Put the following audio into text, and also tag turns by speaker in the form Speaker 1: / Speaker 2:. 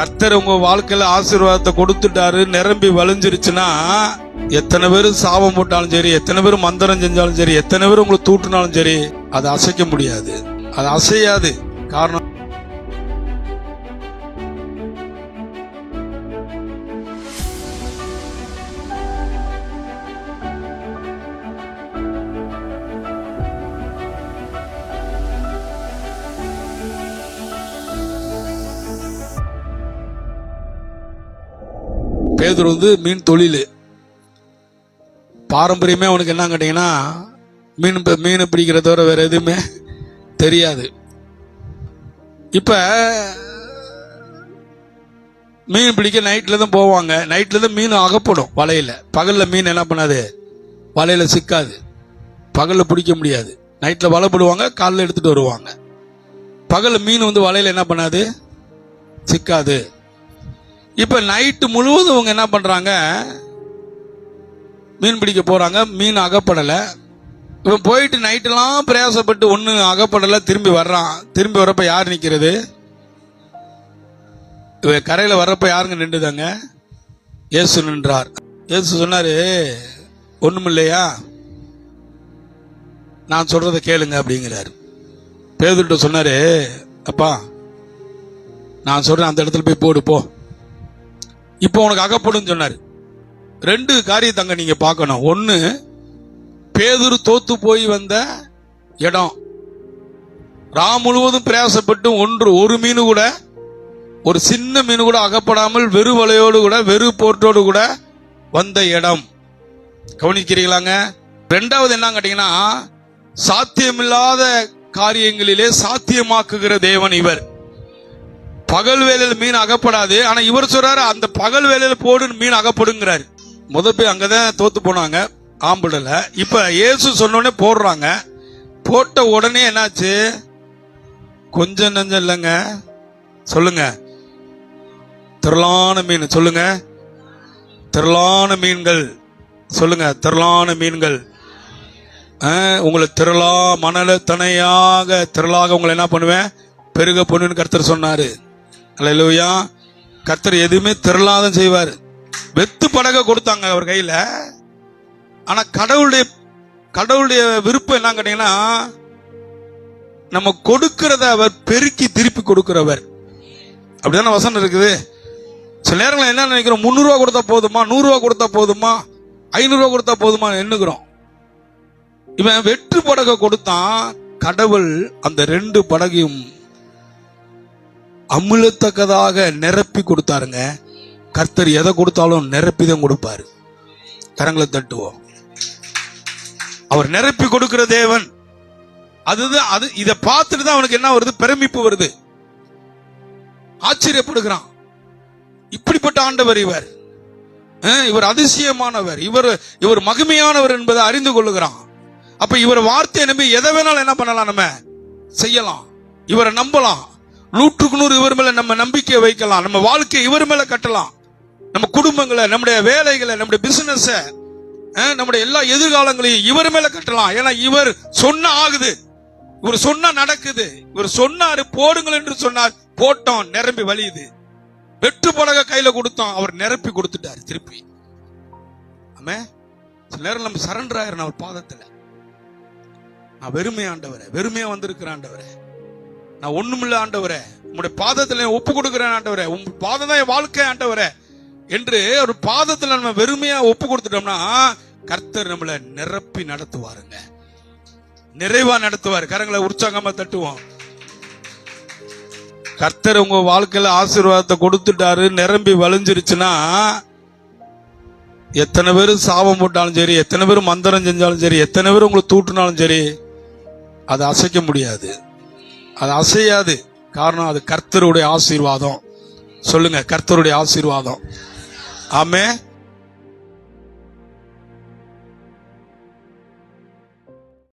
Speaker 1: கர்த்தர் உங்க வாழ்க்கையில ஆசீர்வாதத்தை கொடுத்துட்டாரு, நிரம்பி வழிஞ்சிருச்சுன்னா எத்தனை பேர் சாபம் போட்டாலும் சரி, எத்தனை பேர் மந்திரம் செஞ்சாலும் சரி, எத்தனை பேர் உங்களை தூட்டினாலும் சரி, அதை அசைக்க முடியாது, அது அசையாது. காரணம் பேதுரு மீன் தொழில் பாரம்பரியமே அவனுக்கு என்ன கேட்டீங்கன்னா மீன் பிடிக்கிறத தவிர வேற எதுவுமே தெரியாது. இப்ப மீன் பிடிக்க நைட்ல தான் போவாங்க. நைட்ல தான் மீன் அகப்படும் வலையில. பகல்ல மீன் என்ன பண்ணாது, வலையில சிக்காது, பகல்ல பிடிக்க முடியாது. நைட்ல வலை போடுவாங்க, காலைல எடுத்துட்டு வருவாங்க. பகல்ல மீன் வலையில என்ன பண்ணாது, சிக்காது. இப்ப நைட்டு முழுவதும் அவங்க என்ன பண்றாங்க, மீன் பிடிக்க போறாங்க, மீன் அகப்படல. இவன் போயிட்டு நைட்டெல்லாம் பிரயாசப்பட்டு ஒண்ணு அகப்படல, திரும்பி வர்றான். திரும்பி வரப்ப யார் நிக்கிறது, இவன் கரையில வர்றப்ப யாருங்க நின்றுதாங்க, இயேசு நின்றார். இயேசு சொன்னாரு, ஒண்ணுமில்லையா, நான் சொல்றதை கேளுங்க அப்படிங்கிறாரு. பேதுருட்ட சொன்னாரு, அப்பா நான் சொல்றேன், அந்த இடத்துல போய் போடு போ, இப்போ உனக்கு அகப்படும் சொன்னாரு. ரெண்டு காரியத்தங்க நீங்க பார்க்கணும். ஒன்னு, பேதுரு தோத்து போய் வந்த இடம், முழுவதும் பிரயாசப்பட்டு ஒரு மீன் கூட, ஒரு சின்ன மீன் கூட அகப்படாமல் வெறு வலையோடு கூட, வெறு போர்ட்டோடு கூட வந்த இடம். கவனிக்கிறீங்களாங்க? ரெண்டாவது என்ன கேட்டீங்கன்னா, சாத்தியமில்லாத காரியங்களிலே சாத்தியமாக்குகிற தேவன் இவர். பகல் வேலையில் மீன் அகப்படாது, ஆனா இவர் சொல்றாரு அந்த பகல் வேலையில போடு மீன் அகப்படுங்கிறாரு. போய் அங்கதான் தோத்து போனாங்க, ஆம்பிடல. இப்ப இயேசு சொன்னோடனே போடுறாங்க. போட்ட உடனே என்னாச்சு, கொஞ்சம் நஞ்சம் இல்லைங்க, சொல்லுங்க, திரளான மீன், சொல்லுங்க, திரளான மீன்கள், சொல்லுங்க, திரளான மீன்கள். உங்களை திரளா மணல தனையாக திரளாக உங்களை என்ன பண்ணுவேன், பெருக பண்ணுன்னு கர்த்தர் சொன்னாரு. அல்லேலூயா. கர்த்தர் எதுவுமே திரளாதான் செய்வார். வெத்து படக கொடுத்தாங்க அவர் கையில. ஆனா கடவுளுடைய விருப்பம் என்ன கேட்டீங்கன்னா, நம்ம கொடுக்கிறத அவர் பெருக்கி திருப்பி கொடுக்கிறவர். அப்படிதான வசனம் இருக்குது. சில நேரங்கள் என்ன நினைக்கிறோம், 300 ரூபா கொடுத்தா போதுமா, 100 ரூபா கொடுத்தா போதுமா, 500 ரூபா கொடுத்தா போதுமா எண்ணுகிறோம். இவன் வெற்று படகை கொடுத்தான். கடவுள் அந்த 2 படகையும் அமுழத்தக்கதாக நிரப்பி கொடுத்தாருங்க. கர்த்தர் எதை கொடுத்தாலும் நிரப்பிதான் கொடுப்பாரு. கரங்களை தட்டுவோம். அவர் நிரப்பி கொடுக்கிற தேவன். அது இதை பார்த்துட்டு தான் அவனுக்கு என்ன வருது, பிரமிப்பு வருது, ஆச்சரியப்படுகிறான். இப்படிப்பட்ட ஆண்டவர் இவர், இவர் அதிசயமானவர், இவர் மகிமையானவர் என்பதை அறிந்து கொள்ளுகிறான். அப்ப இவர் வார்த்தையை நம்பி எதை வேணாலும் என்ன பண்ணலாம், நம்ம செய்யலாம், இவரை நம்பலாம். 100க்கு 100 இவர் மேல நம்ம நம்பிக்கையை வைக்கலாம். நம்ம வாழ்க்கையை இவர் மேல கட்டலாம். நம்ம குடும்பங்களை, நம்முடைய வேலைகளை, நம்முடைய பிசினஸ், நம்முடைய எல்லா எதிர்காலங்களையும் இவர் மேல கட்டலாம். ஏன்னா இவர் சொன்ன ஆகுது, இவர் சொன்னா நடக்குது. இவர் சொன்னாரு போடுங்கள் என்று சொன்னார், போட்டோம், நிரம்பி வழியுது. வெற்று படக கையில கொடுத்தோம், அவர் நிரப்பி கொடுத்துட்டாரு திருப்பி. ஆமே. சில நேரம் நம்ம சரண்டர் ஆயிரம் அவர் பாதத்துல. நான் வெறுமையாண்டவரே, வெறுமையா வந்திருக்கிற ஆண்டவரே, நான் ஒண்ணுமில்ல ஆண்டவரே, உங்களுடைய பாதத்துல ஒப்பு கொடுக்கிறேன் ஆண்டவரே, உங்க பாதம் தான் என் வாழ்க்கை ஆண்டவரே என்று ஒரு பாதத்துல நம்ம வெறுமையா ஒப்பு கொடுத்துட்டோம்னா கர்த்தர் நம்மளை நிரப்பி நடத்துவாருங்க, நிறைவா நடத்துவார். கரங்களை உற்சாகமா தட்டுவோம். கர்த்தர் உங்க வாழ்க்கையில ஆசீர்வாதத்தை கொடுத்துட்டாரு, நிரம்பி வழிஞ்சிருச்சுன்னா எத்தனை பேர் சாபம் போட்டாலும் சரி, எத்தனை பேர் மந்திரம் செஞ்சாலும் சரி, எத்தனை பேர் உங்களை தூட்டினாலும் சரி, அதை அசைக்க முடியாது, அது அசையாது. காரணம் அது கர்த்தருடைய ஆசீர்வாதம். சொல்லுங்க, கர்த்தருடைய ஆசீர்வாதம். ஆமே.